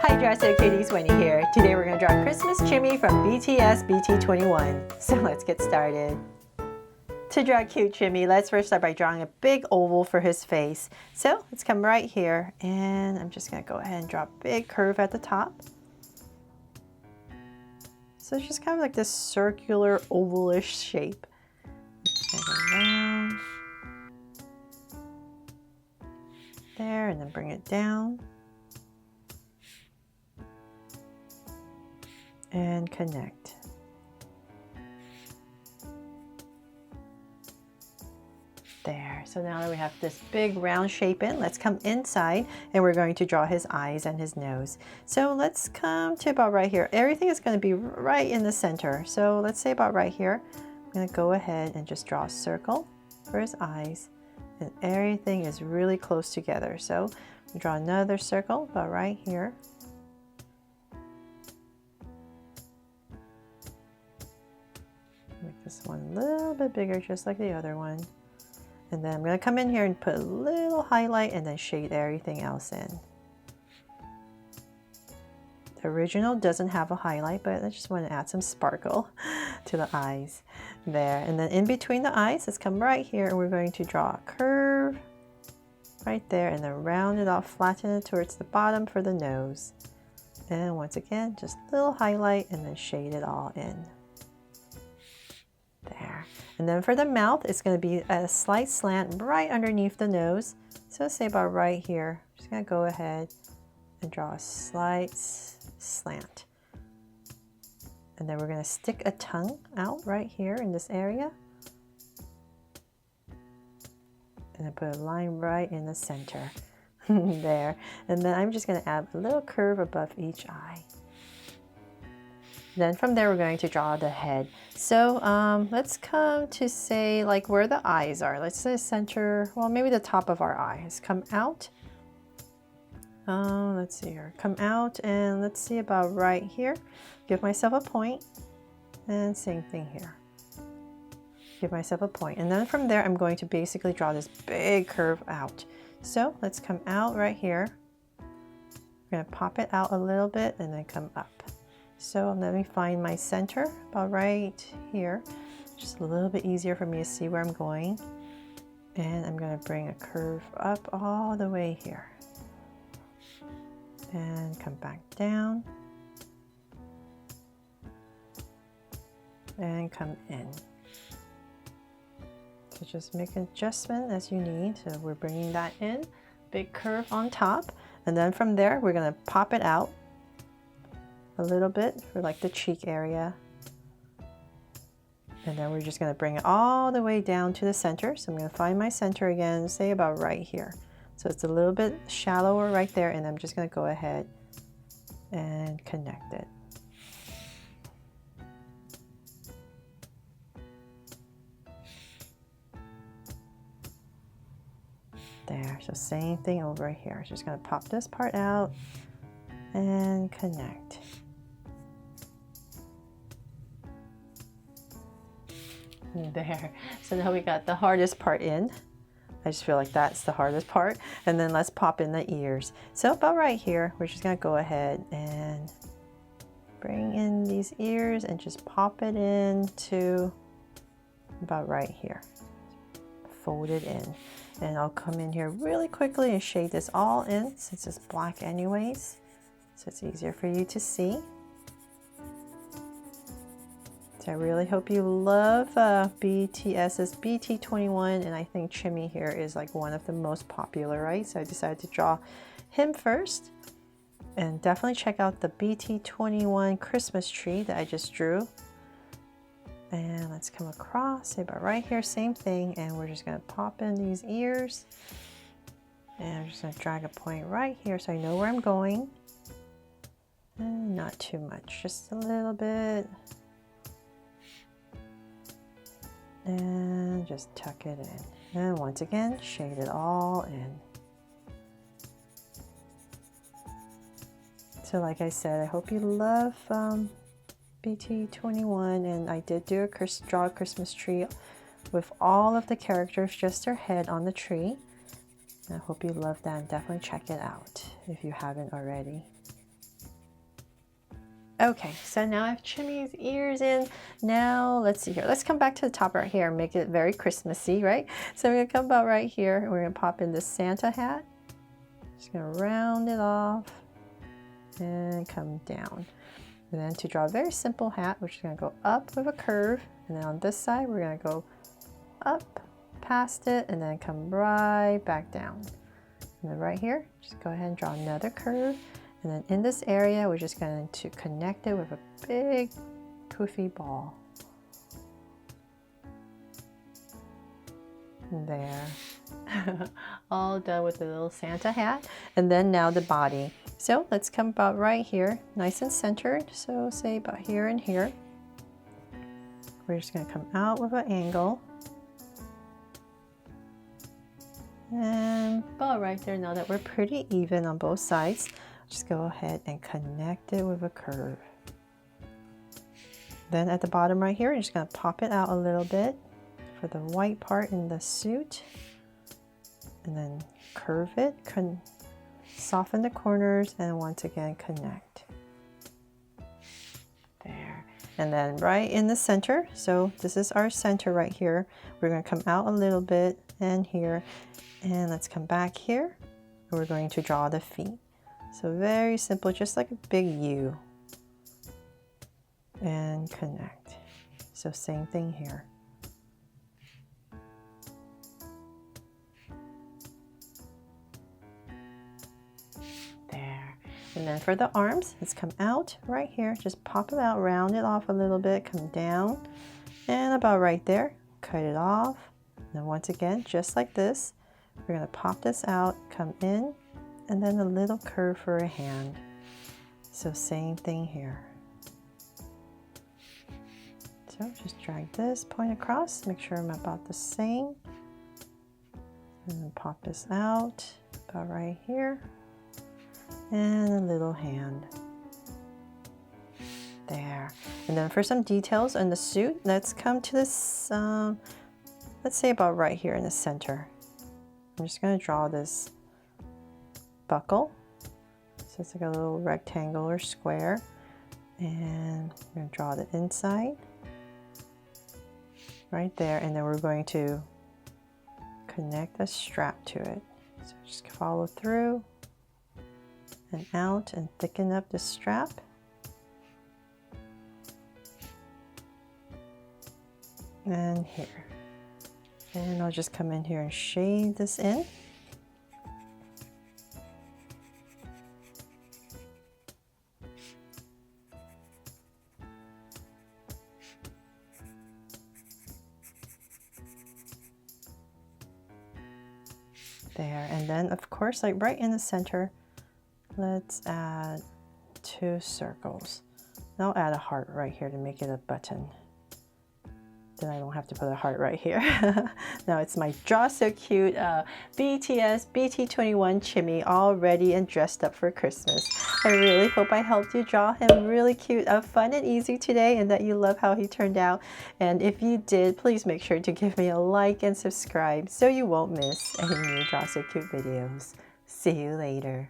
Hi Drastic Cuties, Wendy here. Today we're going to draw Christmas Chimmy from BTS BT21. So let's get started. To draw cute Chimmy, let's first start by drawing a big oval for his face. So let's come right here and I'm just going to go ahead and draw a big curve at the top. So it's just kind of like this circular ovalish shape. Go around there and then bring it down. And connect. There. So now that we have this big round shape in, let's come inside and we're going to draw his eyes and his nose. So let's come to about right here. Everything is going to be right in the center. So let's say about right here. I'm going to go ahead and just draw a circle for his eyes. And everything is really close together. So we draw another circle about right here. Make this one a little bit bigger, just like the other one. And then I'm going to come in here and put a little highlight and then shade everything else in. The original doesn't have a highlight, but I just want to add some sparkle to the eyes. There. And then in between the eyes, let's come right here and we're going to draw a curve right there and then round it off, flatten it towards the bottom for the nose. And once again, just a little highlight and then shade it all in. There. And then for the mouth, it's going to be a slight slant right underneath the nose. So say about right here. I'm just going to go ahead and draw a slight slant. And then we're going to stick a tongue out right here in this area. And then put a line right in the center. There. And then I'm just going to add a little curve above each eye. Then from there, we're going to draw the head. So let's come to say like where the eyes are. Let's say center, well, maybe the top of our eyes. Come out. Let's see here. Come out and let's see about right here. Give myself a point. And same thing here. Give myself a point. And then from there, I'm going to basically draw this big curve out. So let's come out right here. We're going to pop it out a little bit and then come up. So let me find my center about right here. Just a little bit easier for me to see where I'm going. And I'm going to bring a curve up all the way here. And come back down. And come in. So just make an adjustment as you need. So we're bringing that in. Big curve on top. And then from there, we're going to pop it out a little bit for like the cheek area. And then we're just going to bring it all the way down to the center. So I'm going to find my center again, say about right here. So it's a little bit shallower right there, and I'm just going to go ahead and connect it. There, so same thing over here. Just going to pop this part out and connect. There. So now we got the hardest part in. I just feel like that's the hardest part. And then let's pop in the ears. So about right here, we're just going to go ahead and bring in these ears and just pop it into about right here. Fold it in. And I'll come in here really quickly and shade this all in since it's black anyways. So it's easier for you to see. So I really hope you love BTS's BT21, and I think Chimmy here is like one of the most popular, right? So I decided to draw him first. And definitely check out the BT21 Christmas tree that I just drew. And let's come across, say about right here, same thing. And we're just gonna pop in these ears. And I'm just gonna drag a point right here so I know where I'm going. And not too much, just a little bit. And just tuck it in. And once again, shade it all in. So like I said, I hope you love BT21, and I did do draw a Christmas tree with all of the characters, just their head on the tree. And I hope you love that, and definitely check it out if you haven't already. Okay, so now I have Chimmy's ears in. Now let's see here. Let's come back to the top right here and make it very Christmassy, right? So we're gonna come about right here and we're gonna pop in the Santa hat. Just gonna round it off and come down. And then to draw a very simple hat, we're just gonna go up with a curve. And then on this side, we're gonna go up past it and then come right back down. And then right here, just go ahead and draw another curve. And then in this area, we're just going to connect it with a big poofy ball. There. All done with the little Santa hat. And then now the body. So let's come about right here, nice and centered. So say about here and here. We're just going to come out with an angle. And about right there, now that we're pretty even on both sides, just go ahead and connect it with a curve. Then at the bottom right here, you're just going to pop it out a little bit for the white part in the suit. And then curve it, soften the corners, and once again connect. There. And then right in the center, so this is our center right here. We're going to come out a little bit and here. And let's come back here. And we're going to draw the feet. So very simple, just like a big U. And connect. So same thing here. There. And then for the arms, let's come out right here. Just pop it out, round it off a little bit, come down. And about right there, cut it off. And then once again, just like this, we're going to pop this out, come in, and then a little curve for a hand. So same thing here. So just drag this point across, make sure I'm about the same. And then pop this out, about right here. And a little hand. There. And then for some details on the suit, let's come to this, let's say about right here in the center. I'm just going to draw this buckle. So it's like a little rectangle or square. And I'm going to draw the inside right there. And then we're going to connect a strap to it. So just follow through and out and thicken up the strap. And here. And I'll just come in here and shade this in. There, and then of course, like right in the center, let's add 2 circles. And I'll add a heart right here to make it a button. Then I don't have to put a heart right here. Now it's my Draw So Cute BTS BT21 Chimmy, all ready and dressed up for Christmas. I really hope I helped you draw him really cute, fun and easy today, and that you love how he turned out. And if you did, please make sure to give me a like and subscribe so you won't miss any new Draw So Cute videos. See you later.